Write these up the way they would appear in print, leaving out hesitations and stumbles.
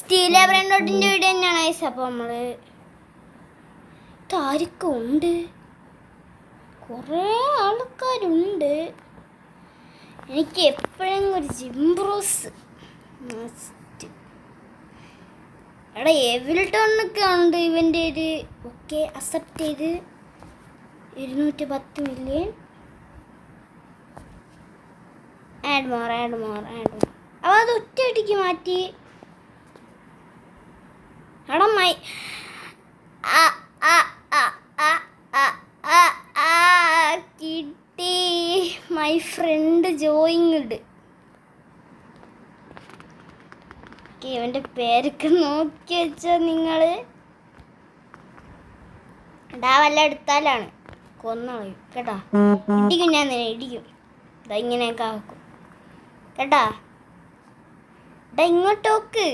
സ്റ്റീല ബ്രാൻഡോട്ടിൻ്റെ video തന്നെയാണ് guys. അപ്പോൾ നമ്മൾ താരൊക്കെ ഉണ്ട്, കുറേ ആൾക്കാരുണ്ട്. എനിക്ക് എപ്പോഴെങ്കിലും ഒരു ജിംബ്രോസ് മസ്റ്റ്. എടാ എവിൽട്ടോണൊക്കെ ഉണ്ട് ഇവൻ്റെ ഒരു. ഓക്കെ അക്സെപ്റ്റ് ചെയ്ത് 210 മില്യൺ. ആഡ് മോർ അപ്പോൾ അത് ഒറ്റയടിക്ക് മാറ്റി. എടാ കിട്ടി. My friend joined. ഇവൻ്റെ പേരൊക്കെ നോക്കി വെച്ചോ നിങ്ങൾ. ഇടാ വല്ല എടുത്താലാണ് കൊന്നളയും കേട്ടാ. ഇടിക്കും, ഞാൻ തന്നെ ഇടിക്കും. ഇതാ ഇങ്ങനെയൊക്കെ ആക്കും കേട്ടാ. ഇടാ ഇങ്ങോട്ടോക്ക്.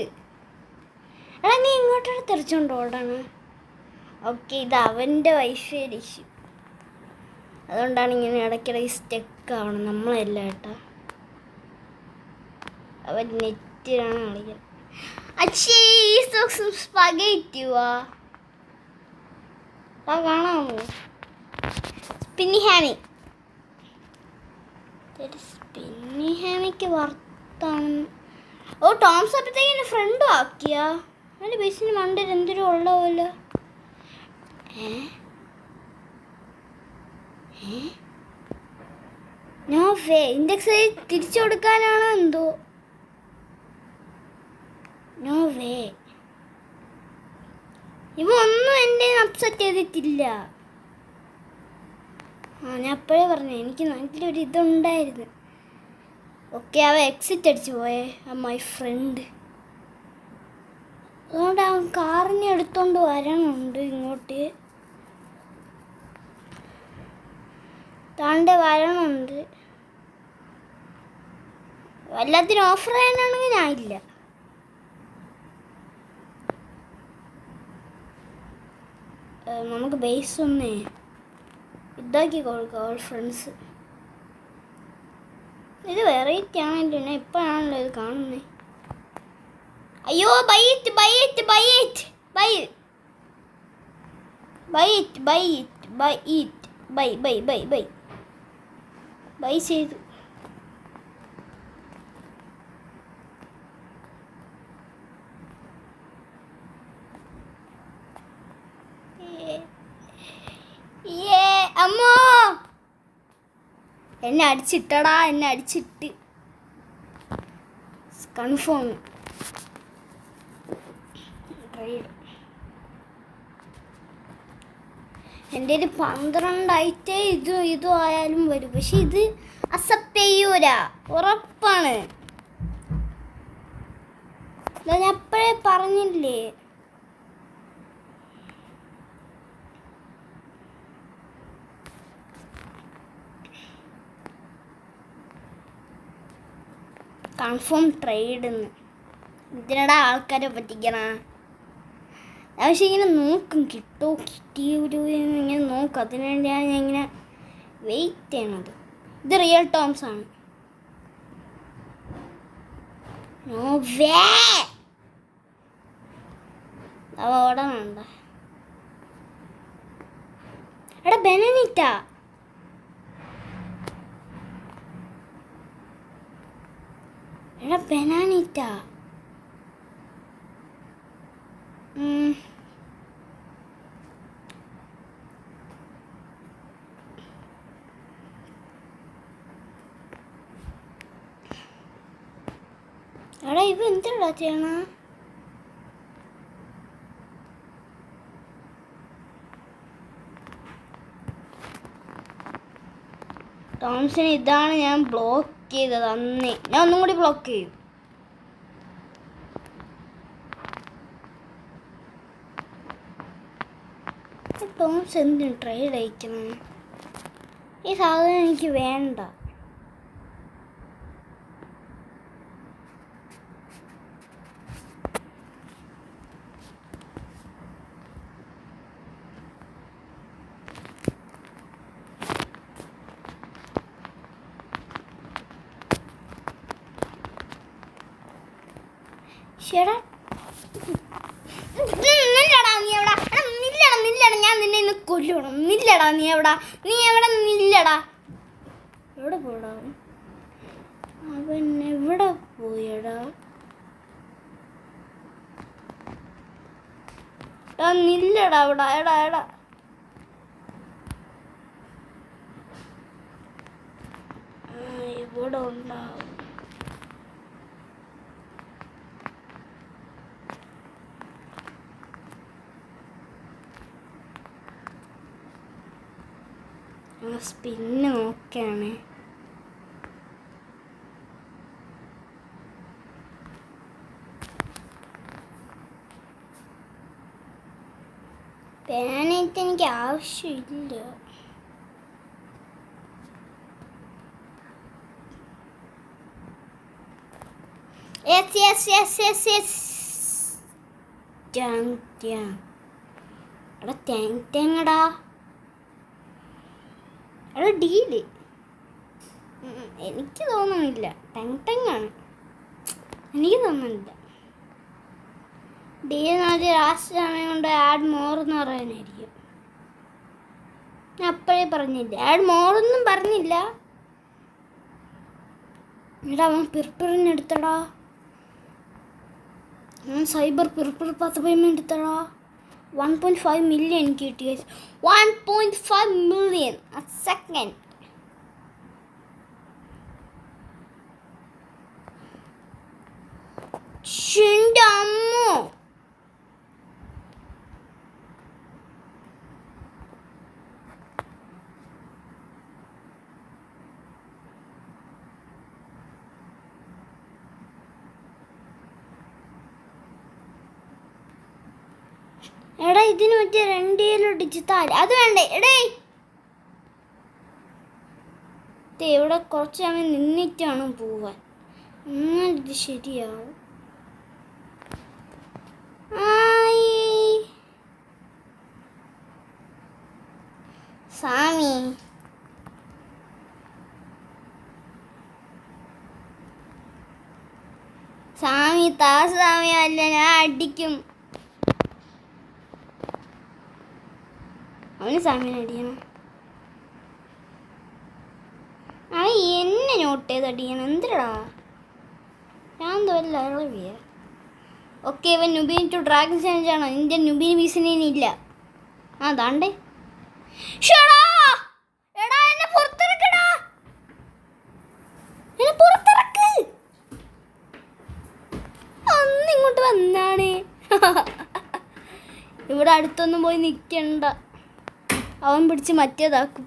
എടാ നീ ഇങ്ങോട്ടോടെ തെറിച്ചോണ്ട് ഓടാണ്. ഓക്കെ, ഇത് അവൻ്റെ വൈഫൈ ഇഷ്യൂ, അതുകൊണ്ടാണ് ഇങ്ങനെ ഇടയ്ക്കിടയ്ക്ക് സ്റ്റക്ക് ആവണം. നമ്മളല്ല കേട്ടാ, അവൻ നെറ്റിലാണ് കളിക്കുന്നത്. അച്ഛേ ഈ സോക്സും സ്പഗേറ്റുവാ കാണാമോ? സ്പിന്നി ഹാമിക്ക് വർത്താണ്. ഓ ടോംസ് അപ്പോഴത്തേക്ക് ഫ്രണ്ടും ആക്കിയാ. എൻ്റെ ബേസിന് മണ്ടയിൽ എന്തൊരു ഉള്ള പോലെ. No way. ഇൻഡെക്സ് തിരിച്ചു കൊടുക്കാനാണോ എന്തോ. No way. ഇവ ഒന്നും എൻ്റെ അപ്സെറ്റ് ചെയ്തിട്ടില്ല. ഞാൻ അപ്പോഴേ പറഞ്ഞു എനിക്ക് നല്ലൊരു ഇതുണ്ടായിരുന്നു. ഓക്കെ, അവ എക്സിറ്റ് അടിച്ചു പോയേ മൈ ഫ്രണ്ട്. അതുകൊണ്ട് അവൻ കാറിനെ എടുത്തോണ്ട് വരണുണ്ട് ഇങ്ങോട്ട്. താണ്ടെ വരണുണ്ട്. എല്ലാത്തിനും ഓഫർ ചെയ്യാനാണെങ്കിൽ ഞാൻ ഇല്ല. നമുക്ക് ബേസ് ഒന്നേ ഇതാക്കി കൊടുക്കാം. ഓൾ ഫ്രണ്ട്സ് ഇത് വെറൈറ്റി ആണല്ലോ. ഞാൻ ഇപ്പോഴാണല്ലോ ഇത് കാണുന്നത്. അയ്യോ ബൈ ചെയ്തു. അമ്മോ എന്നെ അടിച്ചിട്ടടാ, എന്നെ അടിച്ചിട്ട് കൺഫേം. എൻ്റെ ഒരു 12 ആയിട്ടേ ഇതും ആയാലും വരും. പക്ഷെ ഇത് അക്സെപ്റ്റ് ചെയ്യൂല, ഉറപ്പാണ്. ഞാൻ അപ്പോഴേ പറഞ്ഞില്ലേ. കൺഫേം ട്രേഡെന്ന്. ഇതിനടാ ആൾക്കാരെ പറ്റിക്കണ. പക്ഷെ ഇങ്ങനെ നോക്കും കിട്ടിയൊരു ഇങ്ങനെ നോക്കും. അതിനുവേണ്ടിയാണ് ഞാൻ ഇങ്ങനെ വെയിറ്റ് ചെയ്യണത്. ഇത് റിയൽ ടോംസ് ആണ്. ഓടാനുണ്ട. എടാ ബെനനിറ്റാ. എടാ ഇവ എന്താ ചെയ്യണ? ടോംസിന് ഇതാണ് ഞാൻ ബ്ലോക്ക് ചെയ്തത് അന്നേ. ഞാൻ ഒന്നും കൂടി ബ്ലോക്ക് ചെയ്യും. ടോംസ് എന്തിനു ട്രേഡ് അയക്കണം? ഈ സാധനം എനിക്ക് വേണ്ട. Shut up. ഞാൻ നിന്നെ ഇന്ന് കൊല്ലണം. നില്ലടാ, നീ എവിടെ നില്ലടാ. എവിടെ പോടാ അവൻ? എവിടെ പോയടാ? നില്ലടാ അവിടെ. എടാ ഇവിടെ ഉണ്ടാവും. സ്പിന്ന് നോക്കാണ്. പേനായിട്ട് എനിക്ക് ആവശ്യമില്ല. എടാ ഡീല്. എനിക്ക് തോന്നുന്നില്ല. ടെങ്ങാണ്. എനിക്ക് തോന്നുന്നില്ല. ഡീൽ എന്ന് ലാസ്റ്റ് സമയം കൊണ്ട് ആഡ് മോർ എന്ന് പറയാനായിരിക്കും. ഞാൻ അപ്പോഴേ പറഞ്ഞില്ല, ആഡ് മോറൊന്നും പറഞ്ഞില്ല. എടാ അവൻ പിർപ്പിറിനെടുത്തടാ. അവൻ സൈബർ പിർപ്പിർ 10 പേയ്മെൻറ്റ് എടുത്തടാ. 1.5 million കിട്ടി. 1.5 million a second. എൻ്റെ അമ്മോ. എടാ ഇതിന് പറ്റിയ 2 ഡിജിറ്റ് അത് വേണ്ടേ? എടേ ഇവിടെ കുറച്ച് സമയം നിന്നിട്ടാണ് പോവാൻ. ഇത് ശരിയാവും. സാമി സാമിയല്ല, ഞാൻ അടിക്കും. അവന് സാമിനെ അടിക്കണം. അവൻ എന്നെ നോട്ട് ചെയ്ത് അടിക്കണം. എന്തിനാ ഞാൻ തോല്ല ഇളവിയ. ഓക്കെ, ഇവൻ നുബീൻ ടു ഡ്രാഗൺ ചാലഞ്ച് ആണോ? ഇന്ത്യൻ നുബീൻ വീസിന് ഇല്ല. ദാണ്ടേ. എടാ എന്നെ പുറത്തിറക്കടാ. അന്നിങ്ങോട്ട് വന്നാണ്. ഇവിടെ അടുത്തൊന്നും പോയി നിൽക്കണ്ട. അവൻ പിടിച്ച് മറ്റേതാക്കും.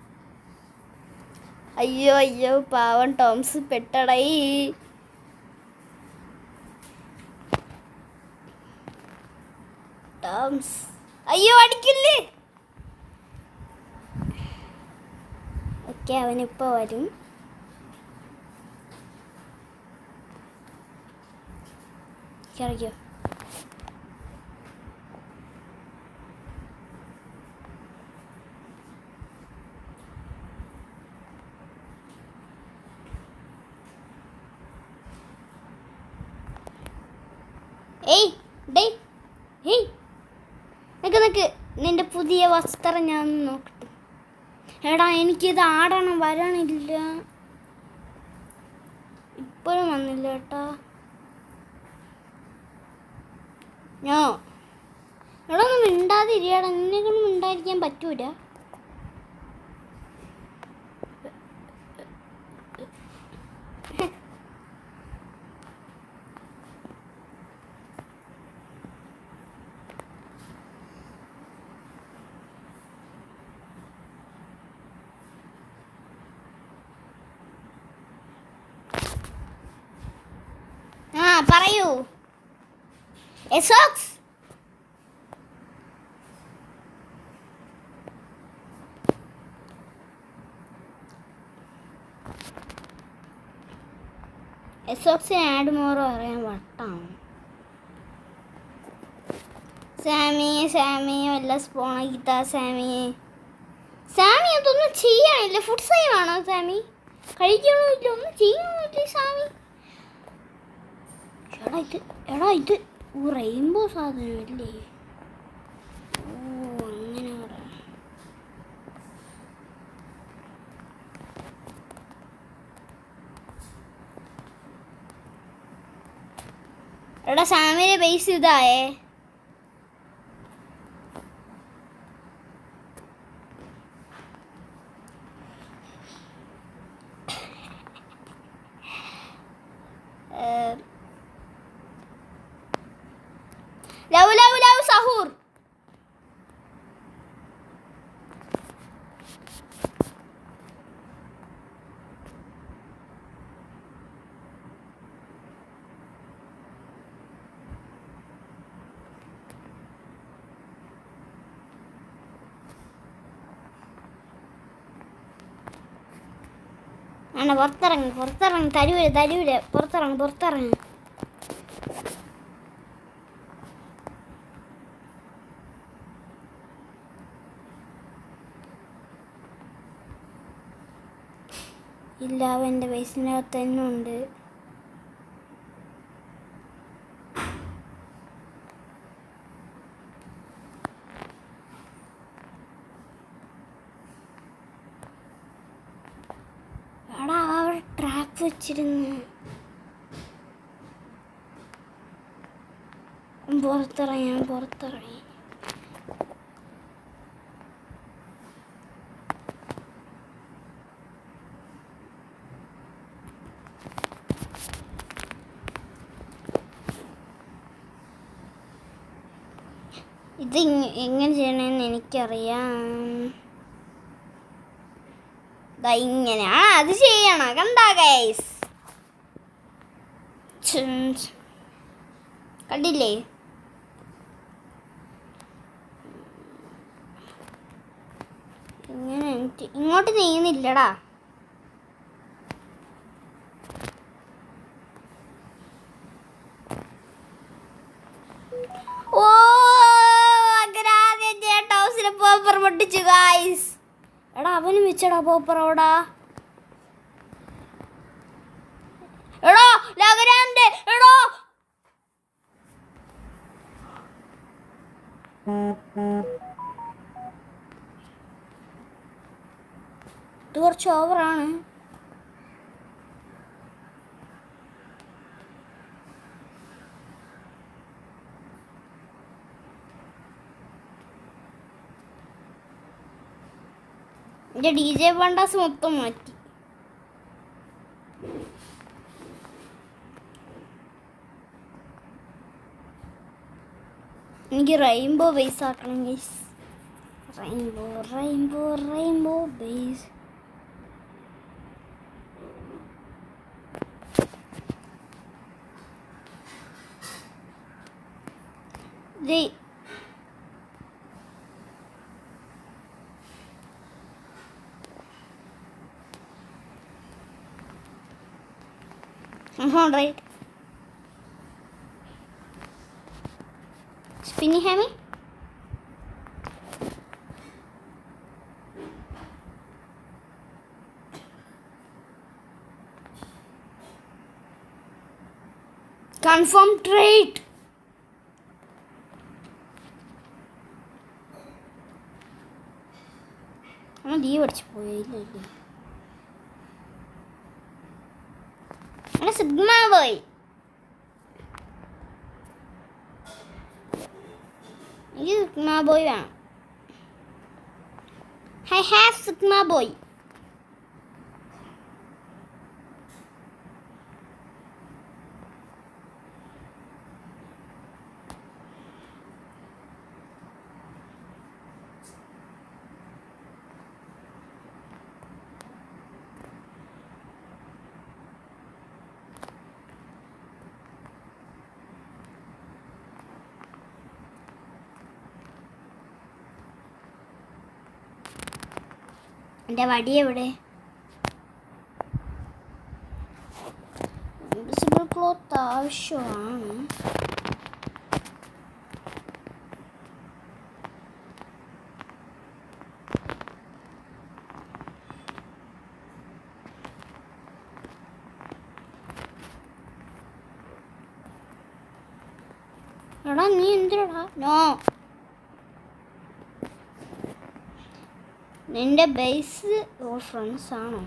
അയ്യോ പാവൻ ടോംസ് പെട്ടടായി. ടോംസ് അയ്യോ അടിക്കില്ലേ. ഓക്കെ, അവനിപ്പോൾ വരും. ഇറങ്ങിയോ? നിക്ക് നിന്റെ പുതിയ വസ്ത്രം ഞാൻ നോക്കട്ടെ. എടാ എനിക്കിത് ആടണം, വരാനില്ല. ഇപ്പോഴും വന്നില്ല കേട്ടാ. എടാ ഒന്നും മിണ്ടാതിരിയടാ. നിന്നെക്കൊന്നും മിണ്ടാതിരിക്കാൻ പറ്റൂല. പറയൂ. എസോക്സ് എസോക്സിന് ആഡ് മോറോ അറിയാൻ വട്ടാണ്. സാമി വല്ല സ്പോണാക്കിത്താ. സാമി അതൊന്നും ചെയ്യാനില്ല. ഫുഡ് സൈവാണോ സാമി? കഴിക്കണമില്ല, ഒന്നും ചെയ്യണമില്ല സാമി. എടാ ഇത് റെയിൻബോ സാധനമല്ലേ? ഓ അങ്ങനെ പറയാം. എടാ സാമിയുടെ ബേസ് ഇതായേ. ലവ് ലവ് ലവ് സഹൂർ. ആണ് പുറത്തിറങ്ങി തരൂര് പുറത്തിറങ്ങി. ഇല്ല, അവൻ്റെ ബേസിനകത്ത് തന്നെ ഉണ്ട്. എടാ അവിടെ ട്രാപ്പ് വെച്ചിരുന്നു. പുറത്തിറങ്ങി. ഇത് എങ്ങനെ ചെയ്യണമെന്ന് എനിക്കറിയാം. ഇങ്ങനെയാ അത് ചെയ്യണം. കണ്ടാ ഗൈസ്, കണ്ടില്ലേ? ഇങ്ങനെ ഇങ്ങോട്ട് നീങ്ങുന്നില്ലടാ. ഓ ഹൗസിലെ പോപ്പർ പൊട്ടിച്ചു ഗൈസ്. എടാ അവനും വെച്ചടാ പോപ്പർ അവിടെ. എടോ ലഗരാന്റെ എടോ ഇത് കുറച്ച് ഓവറാണ്. എൻ്റെ DJ ബണ്ടാസ് മൊത്തം മാറ്റി. എനിക്ക് റെയിൻബോ ബേസ് ആക്കണം guys. Rainbow base. Right. Spinny hammy. Confirm trade. I'm leave it. Sigma boy. You Sigma boy. I have Sigma boy. എൻ്റെ വടി എവിടെ? ഇൻവിസിബിൾ ക്ലോത്ത് ആവശ്യമാണ്. എടാ നീ എന്തിനാ? നോ, നിന്റെ ബേസ് ഓൾ ഫ്രണ്ട്സ് ആണോ?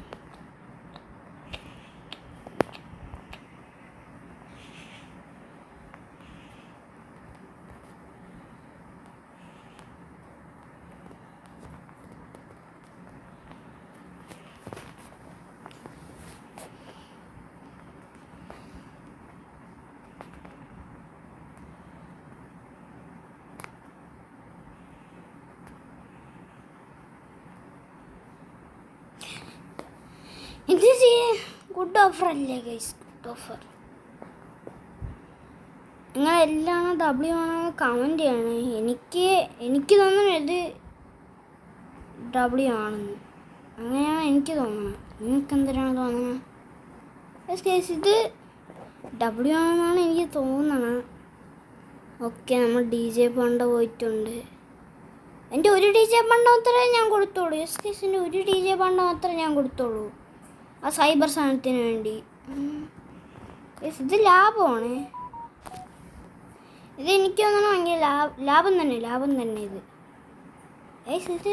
എന്ത് ചെയ്യേ? ഗുഡ് ഓഫർ അല്ലേ ഗൈസ്? Good offer. നിങ്ങളെല്ലാം ഡബ്ല്യു ആണോ കമൻറ്റ് ചെയ്യണേ. എനിക്ക് തോന്നുന്നു ഇത് ഡബ്ല്യു ആണെന്ന്. അങ്ങനെയാണ് എനിക്ക് തോന്നുന്നത്. നിങ്ങൾക്ക് എന്തിനാണ് തോന്നുന്നത്? ഗൈസ് ഇത് ഡബ്ല്യു ആണെന്നാണ് എനിക്ക് തോന്നണത്. ഓക്കെ, നമ്മൾ ഡി ജെ പണ്ട പോയിട്ടുണ്ട്. എൻ്റെ ഒരു ഡി ജെ പണ്ട മാത്രമേ ഞാൻ കൊടുത്തോളൂ. ഗൈസ് എൻ്റെ ഒരു ഡി ജെ പണ്ട മാത്രമേ ഞാൻ കൊടുത്തോളൂ ആ സൈബർ സാധനത്തിന് വേണ്ടി. ഇത് ലാഭമാണ്. ഇത് എനിക്ക് തോന്നണം ഭയങ്കര ലാഭം തന്നെ ഇത്. ഇത്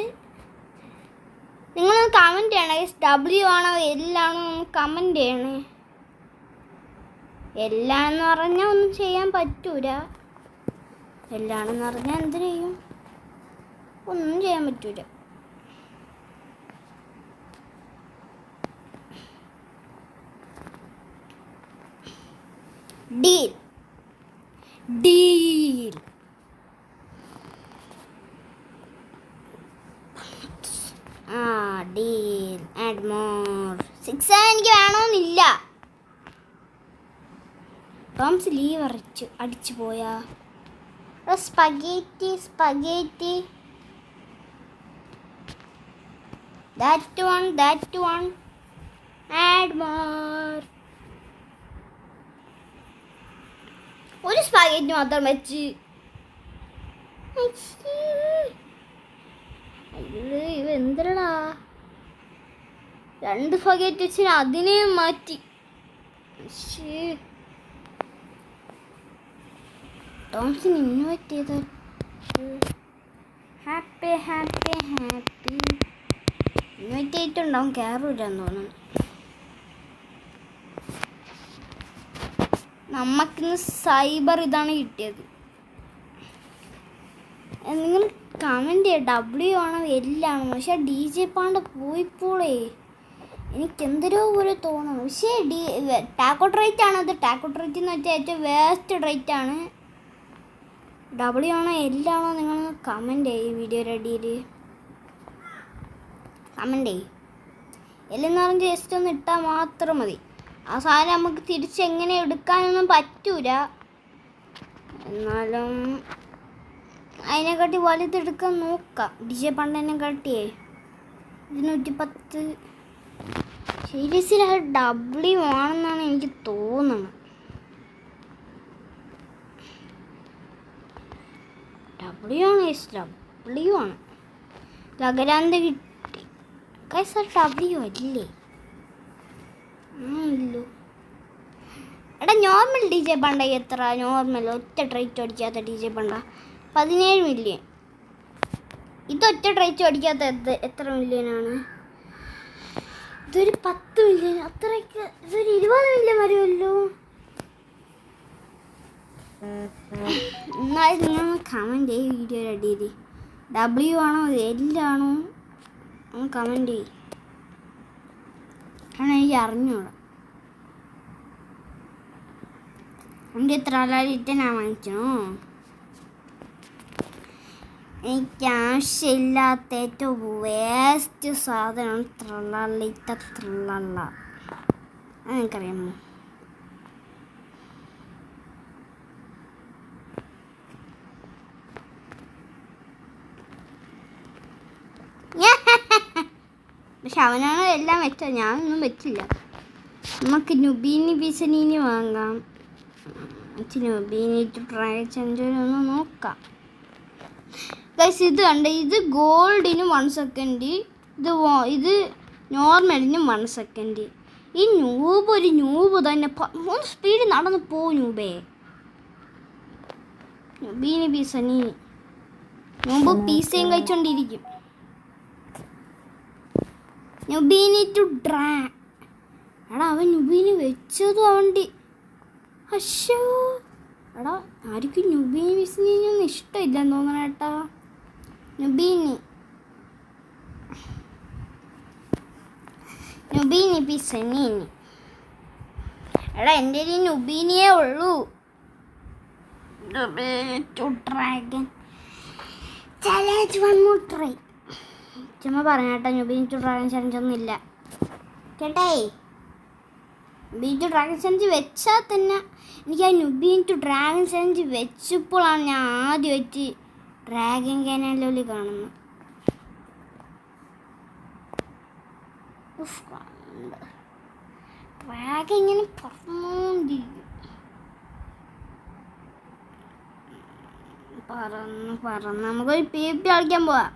നിങ്ങൾ കമൻറ്റ് ചെയ്യണേ. ഡബ്ല്യു ആണോ എല്ലാണോ കമൻറ്റ് ചെയ്യണേ. എല്ലാന്ന് പറഞ്ഞാൽ ഒന്നും ചെയ്യാൻ പറ്റൂല. എല്ലാണെന്ന് പറഞ്ഞാൽ എന്ത് ചെയ്യും? ഒന്നും ചെയ്യാൻ പറ്റൂല. ഡീൽ ഡീൽ ആഡ് മോർ 6 എനിക്ക് വേണമെന്നില്ല. ടോംസ് ലീവ് അടിച്ചു പോയാ. സ്പഗേറ്റി that one add more. ഒരു സ്പഗേറ്റി മാത്രം വെച്ച് ഇവ എന്തരടാ? 2 സ്പഗേറ്റി വെച്ച് അതിനെ മാറ്റി. ടോംസിന് ഇൻവൈറ്റ് ചെയ്ത ഹാപ്പി ഇൻവൈറ്റ് ചെയ്തിട്ടുണ്ടാവും. കയറില്ലെന്ന് തോന്നുന്നു. നമുക്കിന്ന് സൈബർ ഇതാണ് കിട്ടിയത്. നിങ്ങൾ കമൻറ്റ് ചെയ്യുക ഡബ്ല്യു ആണോ എല്ലാണോ. പക്ഷെ ഡി ജെ പാണ്ട പോയിപ്പോളേ എനിക്കെന്തരോ പോലെ തോന്നുന്നു. പക്ഷേ ടാക്കോട്ട് റേറ്റ് ആണ് അത്. ടാക്കോട്ട് റേറ്റ് എന്ന് വെച്ചാൽ ഏറ്റവും വേസ്റ്റ് റേറ്റ് ആണ്. ഡബ്ല്യു ആണോ എല്ലാണോ നിങ്ങൾ കമൻറ്റ് ചെയ്യും. വീഡിയോയുടെ അടിയിൽ കമൻറ്റ് ചെയ്യും. എല്ലെന്ന് പറഞ്ഞ് ജസ്റ്റ് ഒന്ന് ഇട്ടാൽ മാത്രം മതി. ആ സാധനം നമുക്ക് തിരിച്ചെങ്ങനെ എടുക്കാനൊന്നും പറ്റൂല. എന്നാലും അതിനെക്കാട്ടി വലുതെടുക്കാൻ നോക്കാം. ഡി ജെ പണ്ടതിനെ കാട്ടിയേ 210. സീരിയസ്ലി അത് ഡബ്ല്യു ആണെന്നാണ് എനിക്ക് തോന്നുന്നത്. ഡബ്ല്യു ആണ്. ലഗരാന്ത കിട്ടി. കൈസ ഡബ്ല്യു അല്ലേ? ഇല്ലോ. എടാ നോർമൽ ഡി ജെ പണ്ട എത്ര? നോർമൽ ഒറ്റ ട്രൈറ്റ് അടിക്കാത്ത ഡി ജെ പണ്ട 17 മില്യൺ. ഇതൊറ്റ ട്രൈറ്റ് അടിക്കാത്ത എത്ര മില്യനാണ്? ഇതൊരു 10 മില്യൺ. അത്രയ്ക്ക് ഇതൊരു 20 മില്യൺ വരുമല്ലോ. എന്നാലും നിങ്ങൾ കമൻറ്റ് ചെയ്യും വീഡിയോയുടെ അടിയിൽ. ഡബ്ല്യു ആണോ എല്ലാണോ ഒന്ന് കമൻറ്റ് ചെയ്യും. കാരണം എനിക്ക് അറിഞ്ഞൂടാ. എൻ്റെ എത്ര ആളായിട്ട് ഞാൻ വാങ്ങിക്കണോ? എനിക്ക് ആവശ്യമില്ലാത്ത ഏറ്റവും വേസ്റ്റ് സാധനം ത്രള്ള അതെനിക്കറിയാമോ? പക്ഷെ അവനാണ് എല്ലാം വെച്ചത്. ഞാനൊന്നും വെച്ചില്ല. നമുക്ക് നുബീനി ബിസനീനി വാങ്ങാം. നുബീനി ട്രൈ ഒന്ന് നോക്കാം. ഗൈസ് ഇത് കണ്ട്, ഇത് ഗോൾഡിന് 1 സെക്കൻഡ്, ഇത് നോർമലിന് 1 സെക്കൻഡ്. ഈ ഒരു ന്യൂബ് തന്നെ ഒന്ന് സ്പീഡ് നടന്ന് പോകും. നുബീനി ബിസനീനി ന്യൂബ് പീസയും കഴിച്ചോണ്ടിരിക്കും. നുബീനി ടു ഡ്രാ. എടാ അവൻ നുബീനി വെച്ചതും അവൻ്റെ അശോ. എടാ ആർക്കും നുബീനി ബിസിനൊന്നും ഇഷ്ടമില്ലെന്ന് തോന്നണ ഏട്ടാ. നുബീനി ബിസനീനി. എടാ എൻ്റെ ഒരു നുബീനിയേ ഉള്ളൂ. Dragon challenge 1 more try. ചുമ്മാ പറഞ്ഞേട്ടാ. നുബീനി ടു ഡ്രാഗൺ ചലഞ്ച് ഒന്നും ഇല്ല. കേട്ടേ ബീറ്റു ഡ്രാഗൺ സെഞ്ച് വെച്ചാൽ തന്നെ എനിക്ക് ആ നുബീൻ ടു ഡ്രാഗൺ സെഞ്ച് വെച്ചപ്പോഴാണ് ഞാൻ ആദ്യമായിട്ട് ഡ്രാഗൺ കാനലോലി കാണുന്നത്. ഡ്രാഗൺ ഇങ്ങനെ പറന്നുകൊണ്ടിരിക്കും. പറന്ന് നമുക്കൊരു PvP കളിക്കാൻ പോവാം.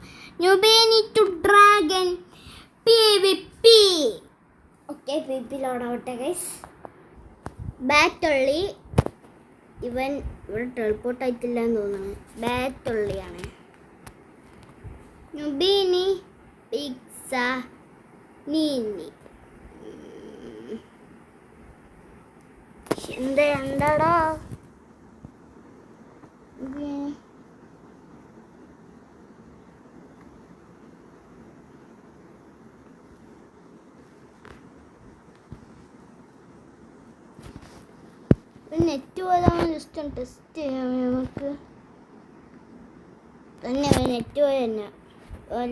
നുബീൻ ടു ഡ്രാഗൺ PvP. ഓക്കെ, PvP ലോഡാവട്ടെ ഗൈസ്. ബാറ്റുള്ളി ഇവൻ ഇവിടെ ടെലിപ്പോർട്ട് ആയിട്ടില്ല എന്ന് തോന്നുന്നു. ബാറ്റുള്ളിയാണ്. നുബീനി പിക്സ നീനി എന്താടാ നെറ്റ് പോയതാണ്. ജസ്റ്റ് ഒന്ന് ടെസ്റ്റ് ചെയ്യാം നമുക്ക് തന്നെ. നെറ്റ് പോയ തന്നെ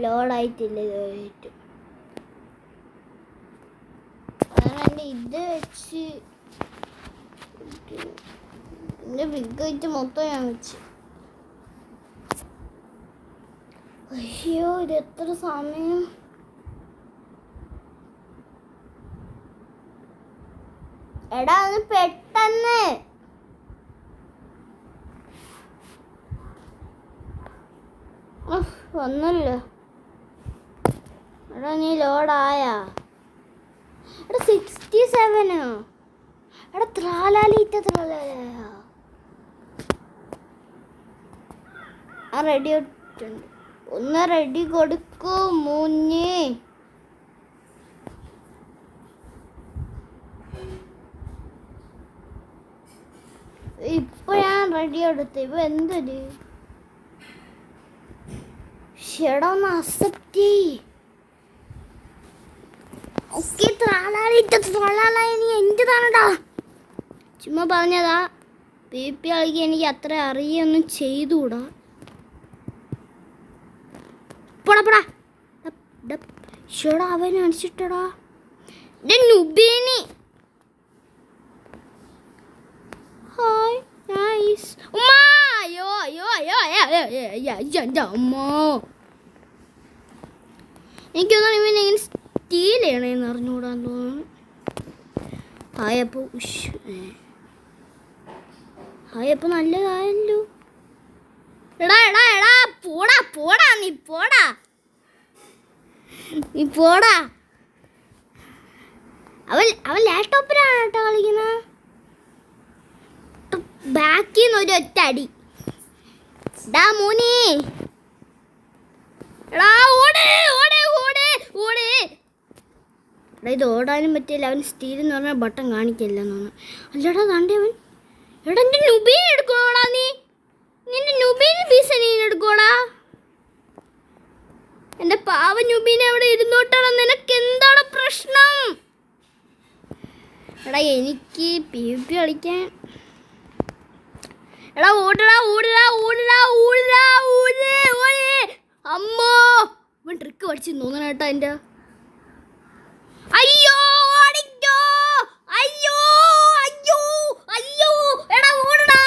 ലോഡായിട്ടില്ല ഇതുവരെയായിട്ട്. അതുകൊണ്ട് ഇത് വെച്ച് എൻ്റെ ബിഗ് ആയിട്ട് മൊത്തം ഞാൻ വെച്ച്. അയ്യോ, ഇത് എത്ര സമയം. എടാ ഒന്ന് പെട്ടെന്ന്. ഒന്നുമില്ല. എടാ നീ ലോഡായാ? എടാ 67. എടാ ത്രാലാലിറ്റ ത്രാലായ. ആ റെഡി ആയിട്ടുണ്ട്. ഒന്ന് റെഡി കൊടുക്കൂ മൂഞ്ഞ്. ഇപ്പൊ ഞാൻ റെഡി എടുത്ത്. ഇപ്പൊ എന്തൊരു ഷെടാ ഒന്ന് അക്സെപ്റ്റ് ചെയ്യ്. ഓക്കെ, ത്രാലാലായി നീ എന്റേതാണടാ. ചുമ്മാ പറഞ്ഞതാ. PvP കളിക്കാൻ എനിക്ക് അത്ര അറിയൊന്നും ചെയ്തുകൂടാ. പോടാ ഷെടാ അവൻ അടിച്ചിട്ടടാ നുബീനി. Hi nice. അയ്യോ അമ്മോ, എനിക്കൊന്നും ഇവനെങ്ങനെ സ്റ്റീൽ ചെയ്യണേന്ന് അറിഞ്ഞുകൂടാന്ന് തോന്നുന്നു. ഹായപ്പോ നല്ലതായല്ലോ. എടാ പോടാ നീ പോടാ. അവൻ ലാപ്ടോപ്പിലാണ് കേട്ടോ കളിക്കുന്നത്. ബാക്കിൽ നിന്ന് ഒരു ഒറ്റ അടി. ഡാ മോനെ, എടാ ഓടേ. എടാ ഇത് ഓടാനും പറ്റില്ല. അവൻ സ്റ്റീൽ എന്ന് പറഞ്ഞാൽ ബട്ടൺ കാണിക്കില്ലെന്ന് തോന്നുന്നു. അല്ലടാ താണ്ടേ അവൻ. എടാ എൻ്റെ നുബീൻ എടുക്കോടാ. നിന്റെ നുബീൻ പീസ നീ എടുക്കോടാ. എൻ്റെ പാവ നുബീൻ അവിടെ ഇരുന്നോട്ടാണ്. നിനക്ക് എന്താണ് പ്രശ്നം? എടാ എനിക്ക് PvP കളിക്കാൻ. എടാ ഓടടാ. അമ്മോ, ഇവൻ ട്രിക്ക് പഠിച്ചു തോന്നണ കേട്ടോ എൻ്റെ. അയ്യോ ഓടിക്കോ. അയ്യോ എടാ ഓടടാ.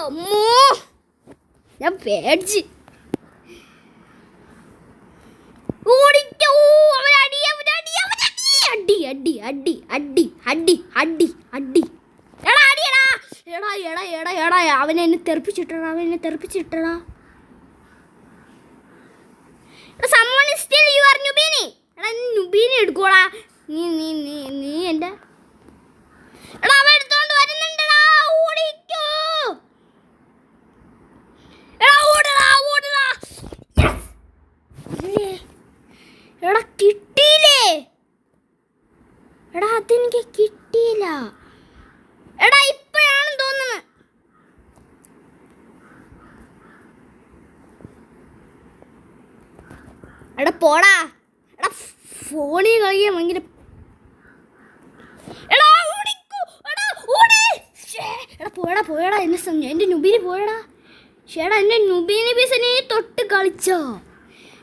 അമ്മോ, ഞാൻ പേടിച്ച്. ഓടിക്കോ. അടി. എടാ അവനെ തെറിപ്പിച്ചിട്ടടാ. someone is still you are നുബീനി. എടാ നുബീനി എടുക്കോടാ. നീ എൻ്റെ. എടാ അവൻ എടുത്തോണ്ട് വരുന്നുണ്ടടാ. ഓടിക്കോ. എടാ ഓടടാ. എടാ കിട്ടിയില്ലേ. എടാ അതെനിക്ക് കിട്ടിയില്ല. എടാ ഇപ്പോഴാണെന്ന് തോന്നുന്നു. എടാ പോടാ. എടാ ഫോണിൽ കളിക്കാൻ ഭയങ്കര. എടാ ഓടിക്കോ. എടാ പോയടാ എൻ്റെ നുബീനി പോയടാ. ഷേടാ എൻ്റെ നുബീനി പീസ് നീ തൊട്ട് കളിച്ചോ.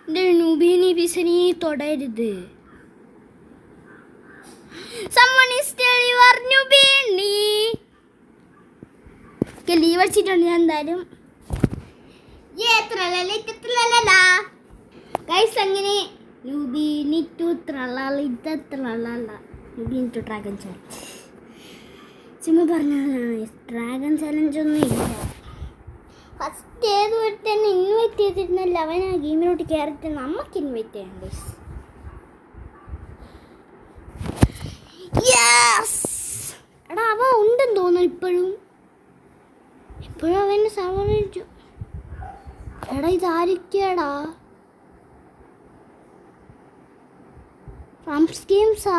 എൻ്റെ നുബീനി പീസ് നീ തൊടരുത്. Someone is still your new beanie. Leave അടിച്ചിട്ടുണ്ട് ഞാൻ എന്തായാലും. ഗൈസ് അങ്ങനെ ന്യൂബീനി ടു ന്യൂബീനി ടു ഡ്രാഗൺ ചാലഞ്ച് ചുമ്മാ പറഞ്ഞതാണ്. ഡ്രാഗൺ ചാലഞ്ച് ഒന്നും ഇല്ല. ഫസ്റ്റ് ഏത് തന്നെ ഇൻവൈറ്റ് ചെയ്തിരുന്നല്ല അവൻ ആ ഗെയിമിലോട്ട് കയറിയിട്ട് നമുക്ക് ഇൻവൈറ്റ് ചെയ്യാം ഗൈസ്. എടാ അവ ഉണ്ടെന്ന് തോന്നുന്നു ഇപ്പോഴും അവന് സമ്മതിച്ചു. എടാ ഇതായിരിക്കടാ റംസ് ഗെയിംസാ?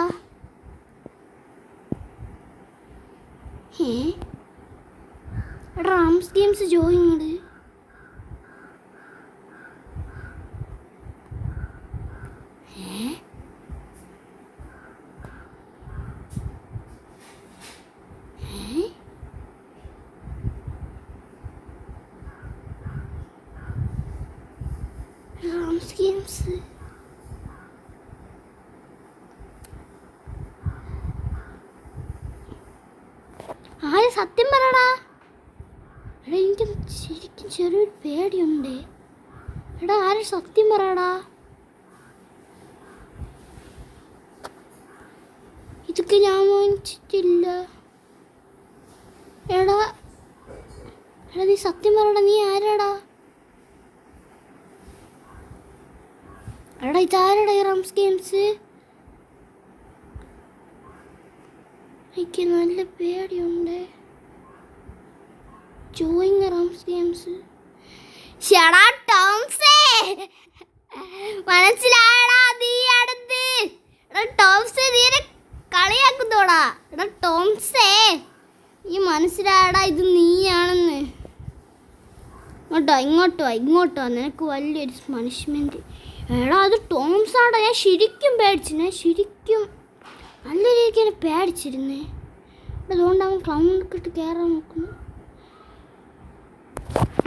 എടാ റംസ് ഗെയിംസ് ജോയിങ്ങട്. റംസ് ഗെയിംസ് ആര് സത്യം പറയടാ. എടാ എനിക്ക് ശരിക്കും ചെറിയൊരു പേടിയുണ്ട്. എടാ ആര് സത്യം പറയടാ. ഇതൊക്കെ ഞാൻ വാങ്ങിച്ചിട്ടില്ല. എടാ നീ സത്യം പറയടാ. നീ ആരാടാ? എടാ ഇതാരടാ ഈ റംസ് ഗെയിംസ്? എനിക്ക് നല്ല പേടിയുണ്ട്. ജോയിങ് റംസ് ഗെയിംസ്. ഷടാ ടോംസേ, മനസ്സിലായടാ നീ അടുത്ത്. എടാ ടോംസേ നീ എന്നെ കളിയാക്കുന്നോടാ. എടാ ടോംസേ ഈ മനസ്സിലായടാ ഇത് നീയാണെന്ന്. ഇങ്ങോട്ടോ നിനക്ക് വലിയൊരു പണിഷ്മെന്റ്. എടാ അത് ടോംസാടാ. ഞാൻ ശരിക്കും പേടിച്ചു. നല്ല രീതിക്ക് എന്നെ പേടിച്ചിരുന്നേ. അതുകൊണ്ട് അവൻ ക്ലൗണിൽ ഇട്ട് കയറാൻ നോക്കുന്നു.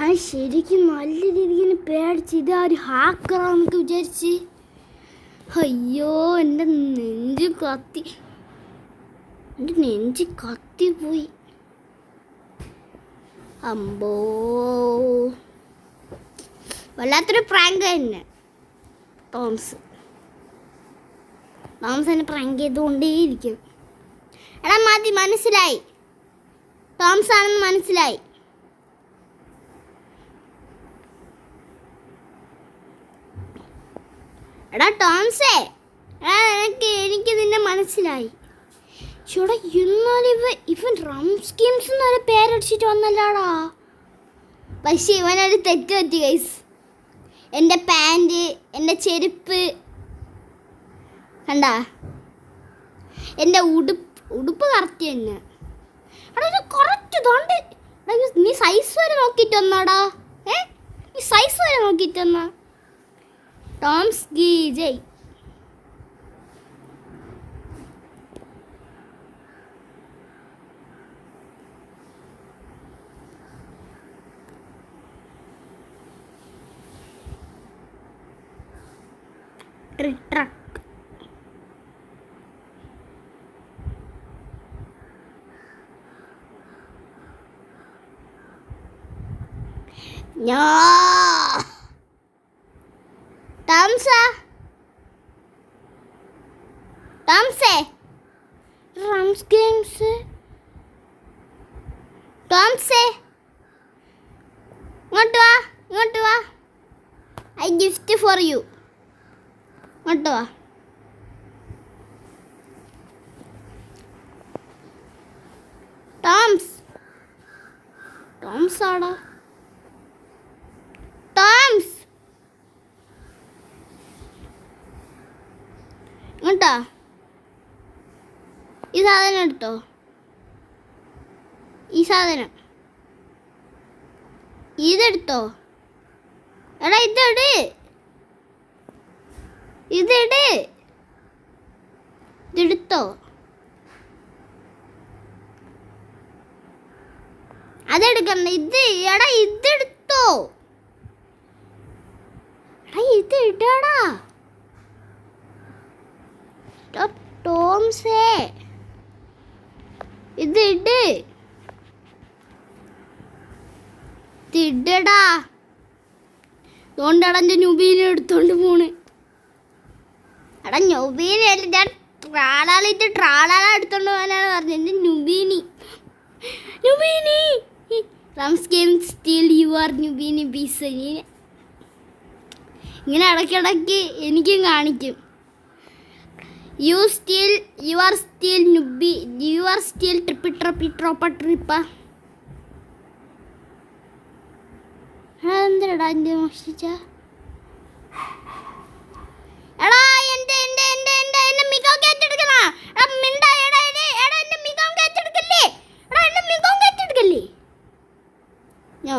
ആ ശരിക്കും നല്ല രീതിക്ക് പേടിച്ച് ഇതാ ഒരു ഹാക്കറാന്നൊക്കെ വിചാരിച്ച്. അയ്യോ എൻ്റെ നെഞ്ച് കത്തിപ്പോയി. അമ്പോ വല്ലാത്തൊരു പ്രാങ്ക് തന്നെ ടോംസ് എന്നെ പ്രാങ്ക് ചെയ്തുകൊണ്ടേയിരിക്കും. എടാ മതി, മനസ്സിലായി. ടോംസ് ആണെന്ന് മനസ്സിലായി. എടാ ടോംസേ, എനിക്ക് നിന്നെ മനസ്സിലായി. ചേട്ടാ എന്നാലും ഇവൻ റംസ് ഗെയിംസ് എന്നൊരു പേരടിച്ചിട്ട് വന്നല്ലാടാ. പക്ഷെ ഇവനൊരു തെറ്റ് പറ്റി ഗൈസ്. എൻ്റെ പാൻറ്, എൻ്റെ ചെരുപ്പ് കണ്ടാ, എൻ്റെ ഉടുപ്പ് കറക്റ്റ് തന്നെ. എടാ ഇത് കറക്റ്റ് തോണ്ട്. നീ സൈസ് വരെ നോക്കിയിട്ട് വന്നാടാ. നീ സൈസ് വരെ നോക്കിയിട്ട് വന്നാ. ടോംസ് ഗീജയ് ട്രക്ക് ടോംസേ റംസ് ഗെയിംസ്. ടോംസേ ഇങ്ങോട്ട് വാ. I gift for you. ഇങ്ങോട്ട് വാ. ടോംസ് ആടാ. ടോംസ് ഇങ്ങോട്ടാ. ഈ സാധനം എടുത്തോ. ഈ സാധനം ഇതെടുത്തോ. എടാ ഇതെടുത്തോ. അതെടുക്കണ്ട. ഇതെടുത്തോ. ഇത് ഇടാടാ ടോംസേ. ഇത് ഇടടാ. അതുകൊണ്ടാണ് എൻ്റെ നുബീനെ എടുത്തോണ്ട് പോണ്. എടാ നുബീനെ ഞാൻ ട്രാളാല എടുത്തോണ്ട് പോകാനാണ് പറഞ്ഞത്. എൻ്റെ നുബീനി റംസ് ഗെയിം സ്റ്റീൽ യു ആർ നുബീനി ബീസ്. ഇങ്ങനെ ഇടയ്ക്കിടയ്ക്ക് എനിക്കും കാണിക്കും. You are steal noobie, you are steal ട്രിപ്പ. എന്താടാ എൻ്റെ മോഷ്ടിച്ച? എടാ എൻ്റെ മികം കേറ്റെടുക്കണ. എൻ്റെ മികം കേറ്റെടുക്കല്ലേ. ഞോ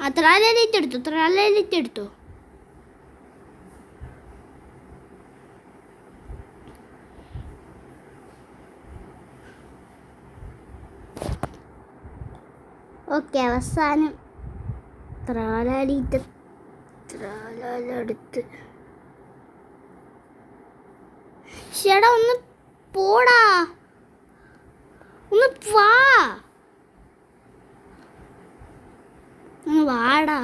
അത്രയെടുത്തു. ഓക്കെ, അവസാനം ത്രാലെടുത്ത്. ചേടാ ഒന്ന് പോടാ, ഒന്ന് വാടാ.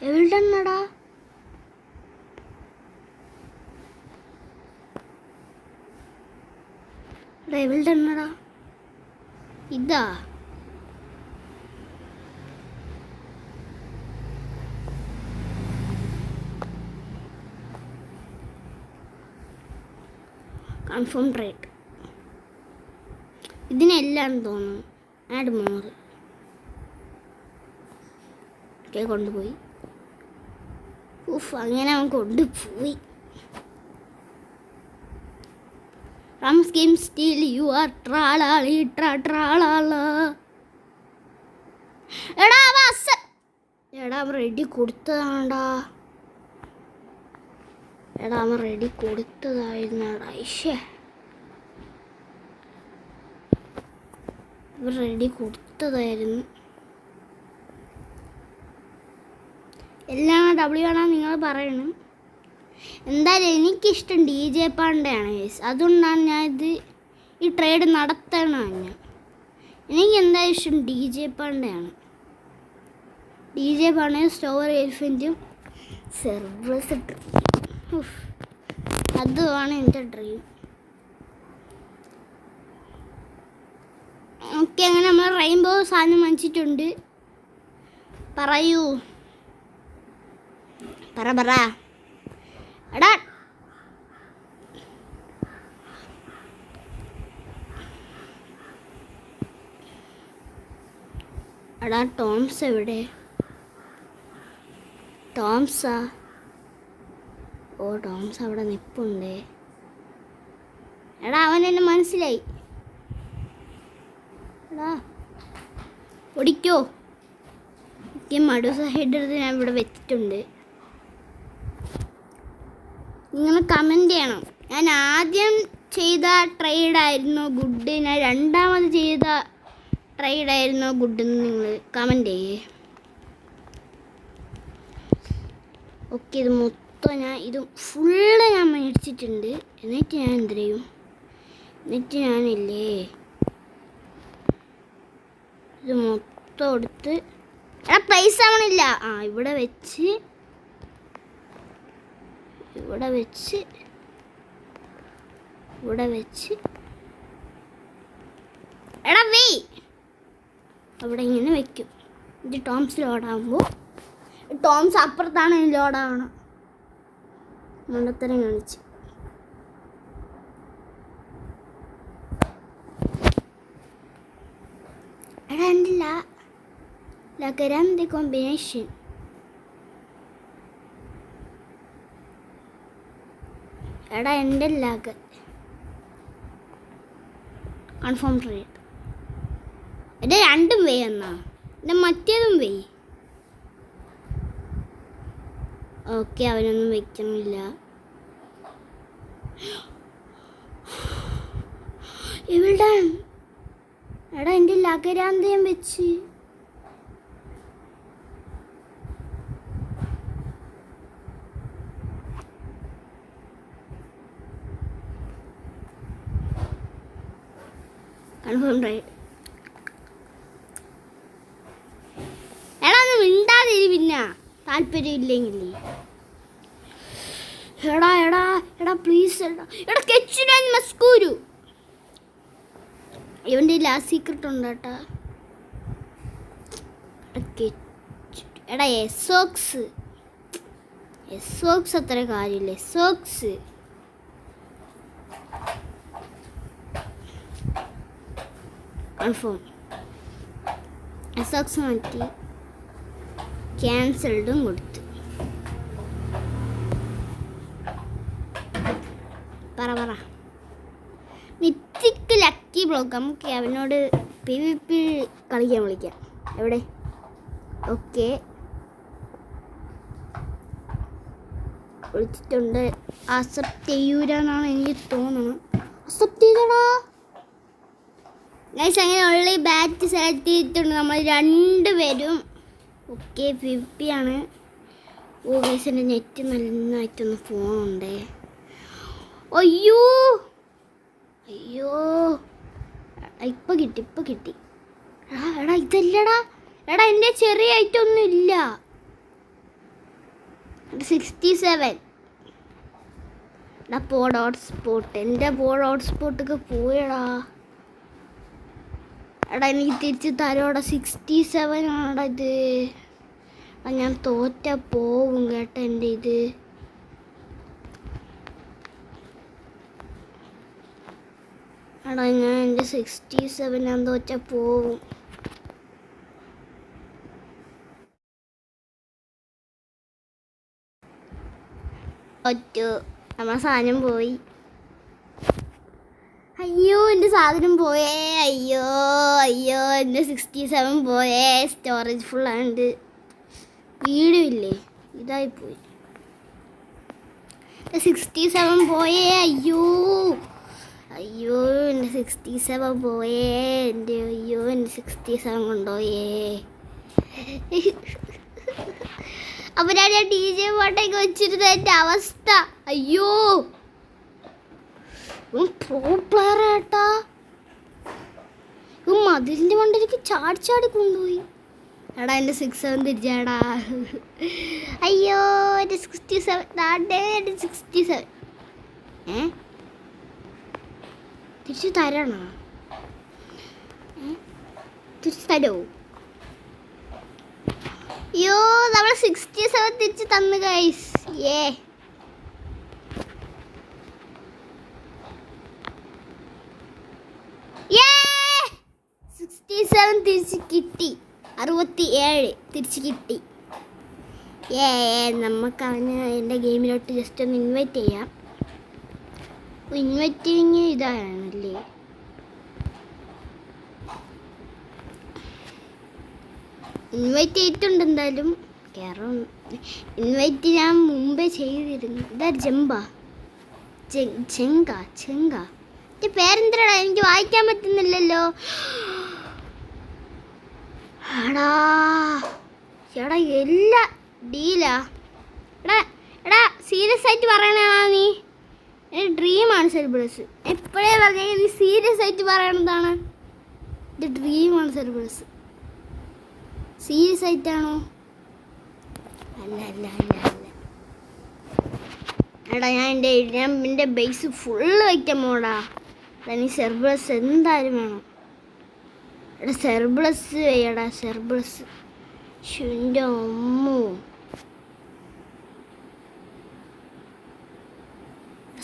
എവിടെടാ ഇതാ. കൺഫേം റേറ്റ് ഇതിനെല്ലാം തോന്നുന്നു. ആഡ് മോർ കൊണ്ടുപോയി. അങ്ങനെ അവൻ കൊണ്ടുപോയി. റംസ് ഗെയിം സ്റ്റീൽ യു ആർ ട്രാളാളി. എടാ അവൻ റെഡി കൊടുത്തതാണ്ടാ. കൊടുത്തതായിരുന്നാടാ. റെഡി കൊടുത്തതായിരുന്നു. എല്ലാം ഡബ്ല്യു ആണോ നിങ്ങൾ പറയണം. എന്തായാലും എനിക്കിഷ്ടം DJ പാണ്ടയാണ് ഗൈസ്. അതുകൊണ്ടാണ് ഞാൻ ഈ ട്രേഡ് നടത്തണം. എനിക്ക് എന്തായാലും ഇഷ്ടം DJ പാണ്ടയാണ്. സ്റ്റോർ എലിഫൻറ്റും സെർവസ് അതുമാണ് എൻ്റെ ഡ്രീം. ഓക്കെ, അങ്ങനെ നമ്മൾ റെയിൻബോ സാധനം വാങ്ങിച്ചിട്ടുണ്ട്. പറയൂ, പറ എടാ ടോംസ് എവിടെ? ടോംസ് അവിടെ നിൽപ്പുണ്ടേ. എടാ അവൻ എന്നെ മനസ്സിലായി. എടാ ഓടിക്കോ. മടുസ ഹെഡ് ഞാൻ ഇവിടെ വെച്ചിട്ടുണ്ട്. നിങ്ങൾ കമൻറ്റ് ചെയ്യണം. ഞാൻ ആദ്യം ചെയ്ത ട്രേഡായിരുന്നോ ഗുഡ്, ഞാൻ രണ്ടാമത് ചെയ്ത ട്രേഡായിരുന്നോ ഗുഡ് എന്ന് നിങ്ങൾ കമൻറ്റ് ചെയ്യേ. ഓക്കെ, ഇത് മൊത്തം ഇത് ഫുള്ള് ഞാൻ മേടിച്ചിട്ടുണ്ട്. എന്നിട്ട് ഞാൻ എന്ത് ചെയ്യും? ഞാനില്ലേ ഇത് മൊത്തം എടുത്ത് പ്രൈസ് ആവണില്ല. ഇവിടെ വെച്ച് അവിടെ ഇങ്ങനെ വെക്കും. ഇത് ടോംസ് ലോഡാകുമ്പോൾ ടോംസ് അപ്പുറത്താണ് ലോഡാവണം. മണ്ടത്തരം കാണിച്ച് ഉണ്ടില്ല. grande combination. എടാ എൻ്റെ ലാഗ് കൺഫേം ട്രേഡ്. എൻ്റെ രണ്ടും വേ എന്നാ, എൻ്റെ മറ്റേതും വേ. ഓക്കെ, അവനൊന്നും വെക്കണില്ല. എടാ എൻ്റെ ലകരാന്തയം വെച്ച് കൺഫേം റൈഡ്. എടാ ഒന്ന് മിണ്ടാതിരി പിന്നെ താല്പര്യം ഇല്ലെങ്കിൽ. എടാ എടാ എടാ പ്ലീസ് എടാ എടാ കെച്ചിനാൻ മസ്കൂരു. ഇവൻ്റെ ലാസ്റ്റ് സീക്രട്ട് ഉണ്ട് കേട്ടാ. എടാ എസോക്സ് അത്ര കാര്യമില്ല. എസോക്സ് കൺഫേം. എസോക്സ് മാറ്റി ക്യാൻസൽഡും കൊടുത്തു. പറ മിത്തിക്ക് ലക്കി ബ്ലോക്ക്. നമുക്ക് അവനോട് PvP കളിക്കാൻ വിളിക്കാം. എവിടെ? ഓക്കെ വിളിച്ചിട്ടുണ്ട്. അക്സെപ്റ്റ് ചെയ്യൂലെന്നാണ് എനിക്ക് തോന്നുന്നത്. അക്സെപ്റ്റ് ചെയ്തോടാ ഗൈസ്. അങ്ങനെ ഉള്ള ബാറ്റ് സെലക്ട് ചെയ്തിട്ടുണ്ട് നമ്മൾ രണ്ടുപേരും. ഓക്കെ PvP ആണ്. ഓ ഗൈസ് എൻ്റെ നെറ്റ് നന്നായിട്ടൊന്ന് ഫോണുണ്ടേ. അയ്യോ ഇപ്പം കിട്ടി. എടാ ഇതല്ലടാ. എടാ എൻ്റെ ചെറിയ ഐറ്റം ഒന്നും ഇല്ല. 67. എടാ പോഡ് ഹോട്ട്സ്പോട്ട്. എൻ്റെ പോഡ് ഹോട്ട്സ്പോട്ടൊക്കെ പോയടാ. എടാ എനിക്ക് തിരിച്ച് തരോടാ. 67 ആണെടാ ഇത്. ഞാൻ തോറ്റ പോവും കേട്ടോ എൻ്റെ ഇത്. എടാ ഞാൻ എൻ്റെ 67 ഞാൻ തോറ്റ പോവും. ഒറ്റു നമ്മളെ സാധനം പോയി. അയ്യോ എൻ്റെ സാധനം പോയേ. അയ്യോ എൻ്റെ 67 പോയേ. സ്റ്റോറേജ് ഫുള്ളാണ്ട്. വീഡിയോ ഇല്ലേ ഇതായിപ്പോയി. 67 പോയേ. അയ്യോ എൻ്റെ 67 പോയേ. എൻ്റെ 67 കൊണ്ടുപോയേ. അപ്പോൾ ഞാൻ DJ പാട്ടൊക്കെ വെച്ചിരുന്ന എൻ്റെ അവസ്ഥ. അയ്യോ പ്രോ പ്ലെയർ ഏട്ടാ. മതിലിൻ്റെ മണ്ടയിലേക്ക് ചാടി കൊണ്ടുപോയി. എടാ എൻ്റെ 67 തിരിച്ചാടാ. അയ്യോ എൻ്റെ 67 എൻ്റെ 67. തിരിച്ച് തരണോ? തിരിച്ച് തരുമോ? അയ്യോ നമ്മൾ 67 തിരിച്ച് തന്നു ഗൈസ്. 67 തിരിച്ച് കിട്ടി. 67 തിരിച്ച് കിട്ടി. നമുക്ക് അവന് എൻ്റെ ഗെയിമിലോട്ട് ജസ്റ്റ് ഒന്ന് ഇൻവൈറ്റ് ചെയ്യാം. ഇൻവൈറ്റിങ് ഇതാണല്ലേ. ഇൻവൈറ്റ് ചെയ്തിട്ടുണ്ട് എന്തായാലും. കയറും. ഇൻവൈറ്റ് ഞാൻ മുമ്പേ ചെയ്തിരുന്നു. ഇതാ ചെങ്ക പേരെന്തരാടാ? എനിക്ക് വായിക്കാൻ പറ്റുന്നില്ലല്ലോ. എടാ എല്ലാ ഡീലാ. എടാ സീരിയസ് ആയിട്ട് പറയണാ നീ? എൻ്റെ ഡ്രീമാണ് സെർബിളസ്. എപ്പോഴേ പറഞ്ഞ നീ സീരിയസ് ആയിട്ട് പറയണതാണ്. എൻ്റെ ഡ്രീമാണ് സെർബിളസ്. സീരിയസ് ആയിട്ടാണോ? അല്ല. എടാ ഞാൻ എൻ്റെ ബേസ് ഫുള്ള് വയ്ക്കാൻ പോടാ. നീ സെർബിളസ് എന്തായാലും വേണം. എടാ സെർബിളസ് ചെയ്യടാ. സെർബിളസ് എൻ്റെ അമ്മോ.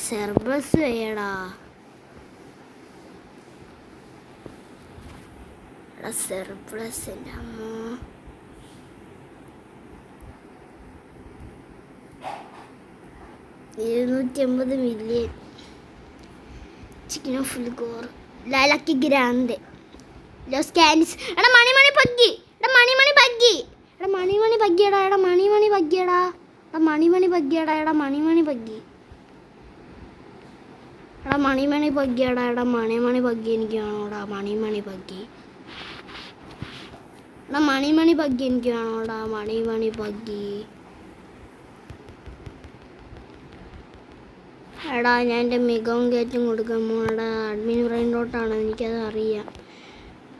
സെർബിളസ് ചെയ്യടാ. എടാ സെർബിളസ് എൻ്റെ അമ്മോ. $250 മില്യൺ. ചിക്കനോ ഫുൾ ഗോർ. Lucky grand. ലോസ് കാൻഡിസ്. എടാ മണി പഗ്ഗി. എടാ മണി പഗ്ഗി. എടാ മണി പഗ്ഗിയടാ. എടാ മണി പഗ്ഗിയടാ. എടാ മണി പഗ്ഗിയടാ. എടാ മണി പഗ്ഗി. എടാ മണി പഗ്ഗിയാടാ. എടാ മണി പഗ്ഗി എനിക്ക് വേണോടാ. മണി പഗ്ഗി. എടാ മണി പഗ്ഗി എനിക്ക് വേണോടാ. മണി പഗ്ഗി. എടാ ഞാൻ എൻ്റെ മികവും കയറ്റും കൊടുക്കാൻ പോകണടാ. അഡ്മിൻ ബ്രെയിൻ ഡോട്ടാണ്, എനിക്കത് അറിയാം.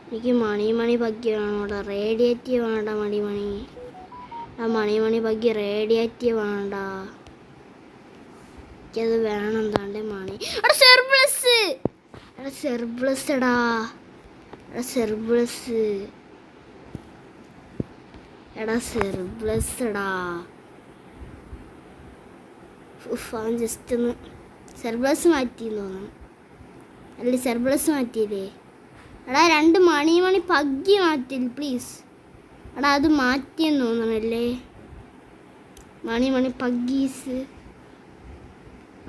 എനിക്ക് മണി പഗ്ഗി വേണോടാ. റേഡിയേറ്റീവ് വേണടാ മണി. ആ മണി പഗ്ഗി റേഡിയേറ്റീവ് വേണടാ. എനിക്കത് വേണം. താണ്ടേ മണി. എടാ സെർപ്ലസ്. എടാ സെർപ്ലസ്. എടാ സെർപ്ലസ്. എടാ സെർപ്ലസ്. എടാ അവൻ ജസ്റ്റ് ഒന്ന് സെർപ്ലസ് മാറ്റിയെന്ന് തോന്നണം. അല്ല സെർപ്ലസ് മാറ്റിയില്ലേ? എടാ 2 മണി പഗ്ഗി മാറ്റില്ല പ്ലീസ്. എടാ അത് മാറ്റിയെന്ന് തോന്നണല്ലേ. മണി പഗ്ഗീസ്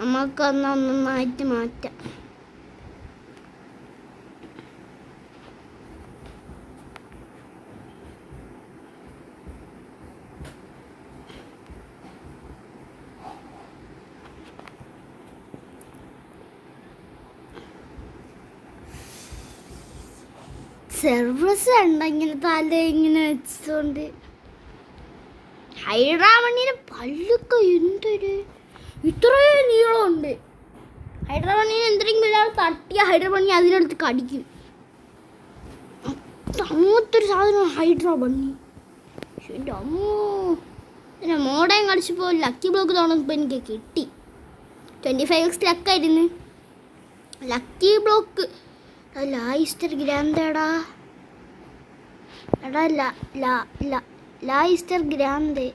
നമുക്ക് ഒന്നൊന്നായിട്ട് മാറ്റാം. സെർവസ് കണ്ട ഇങ്ങനെ തല ഇങ്ങനെ വെച്ചോണ്ട്. ഹൈഡ്രാമണിയുടെ പല്ലൊക്കെ എന്തൊരു ഇത്രയും നീളമുണ്ട്. ഹൈഡ്രാമണിന് എന്തെങ്കിലും ഒരാൾ തട്ടിയ ഹൈഡ്രാമണി അതിനടുത്ത് കടിക്കും. അങ്ങനത്തെ ഒരു സാധനമാണ് ഹൈഡ്രാബണ്ണി. എൻ്റെ അമ്മോ, പിന്നെ മോഡേൺ കളിച്ചപ്പോൾ ലക്കി ബ്ലോക്ക് തോന്നുമ്പോൾ എനിക്ക് കിട്ടി. 25x ലക്കായിരുന്നു lucky block. ലായിസ്റ്റർ ഗ്രാൻഡേടാ. എടാ ലായിസ്റ്റർ ഗ്രാൻഡേ.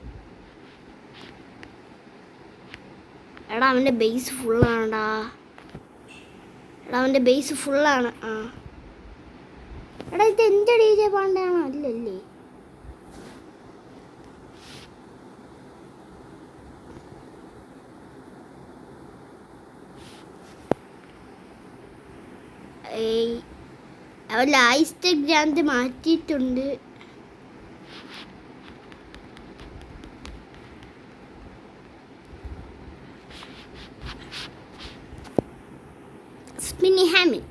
എടാ അവൻ്റെ ബേസ് ഫുള്ളാണടാ. അവൻ്റെ ബേസ് ഫുള്ളാണ്. ആ എടാ ഇത് എൻ്റെ DJ പാണ്ടയാണോ? അല്ലല്ലേ. അവൻ ലായിസ്റ്റർ ഗ്രാൻഡ് മാറ്റിയിട്ടുണ്ട്. സ്പിന്നി ഹാമിൽ.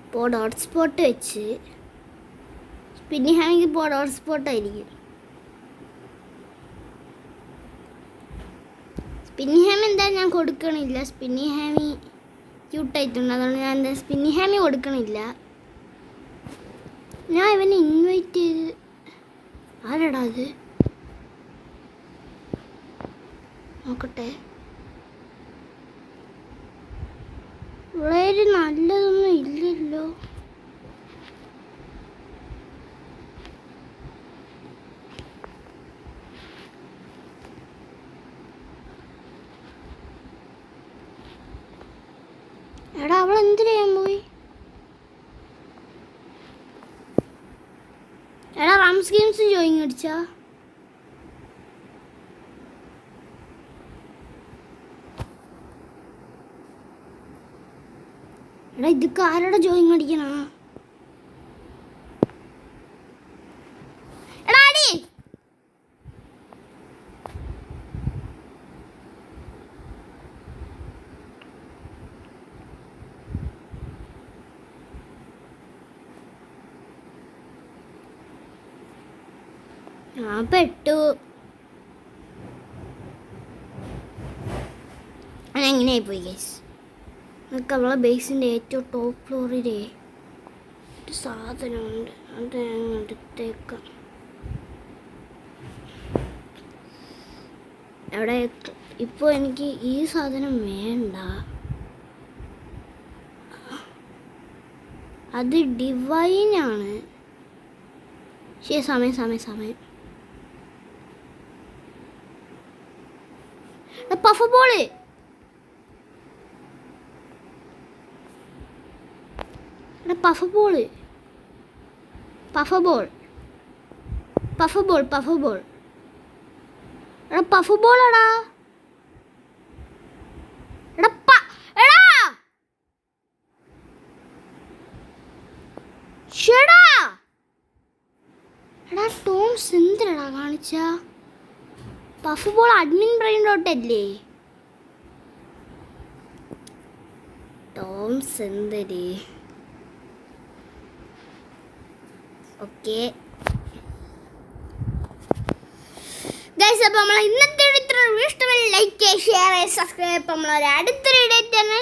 ഇപ്പോൾ ഹോട്ട്സ്പോട്ട് വെച്ച് സ്പിന്നി ഹാമിക്ക് ഇപ്പോൾ ഹോട്ട്സ്പോട്ടായിരിക്കും. സ്പിന്നി ഹാമി എന്താ ഞാൻ കൊടുക്കണില്ല. സ്പിന്നി ഹാമി ക്യൂട്ടായിട്ടുണ്ട്, അതുകൊണ്ട് ഞാൻ എന്താ സ്പിന്നി ഹാമി കൊടുക്കണില്ല. ഞാൻ ഇവനെ ഇൻവൈറ്റ് ചെയ്ത്. ആരാടാ അത്? നോക്കട്ടെ. വളരെ നല്ലതൊന്നും ഇല്ലല്ലോ. എടാ അവൾ എന്തിനു ചെയ്യാൻ പോയി? എടാ റംസ് ഗെയിംസ് ജോയിൻ അടിച്ചാ? എടാ ഇതൊക്കെ ആരുടെ ജോയിൻ അടിക്കണ? എടാ അടി. ഞാൻ പെട്ടു. എങ്ങനെയായി പോയി ഗൈസ്. നമുക്ക് അവളെ ബേസിൻ്റെ ഏറ്റവും ടോപ്പ് ഫ്ലോറിലേ ഒരു സാധനമുണ്ട്, അത് ഞാൻ എടുത്തേക്കാം. അവിടെ ഇപ്പോൾ എനിക്ക് ഈ സാധനം വേണ്ട. അത് ഡിവൈനാണ്. ശരി, സമയം. Puff ball. Puff ball. എടാ പഫ് ബോളാടാ. എടാ ടോംസ് എന്തിനാടാ കാണിച്ച? പഫ് ബോൾ അഡ്മിൻ ബ്രെയിൻ ഡോട്ടല്ലേ? ടോം സെന്തരി. ഓക്കെ ഗൈസ്, അപ്പോൾ നമ്മൾ ഇന്നത്തെ ഇഷ്ടമായി ലൈക്ക് ഷെയർ സബ്സ്ക്രൈബ്. നമ്മളൊരു അടുത്തൊരു വീഡിയോ തന്നെ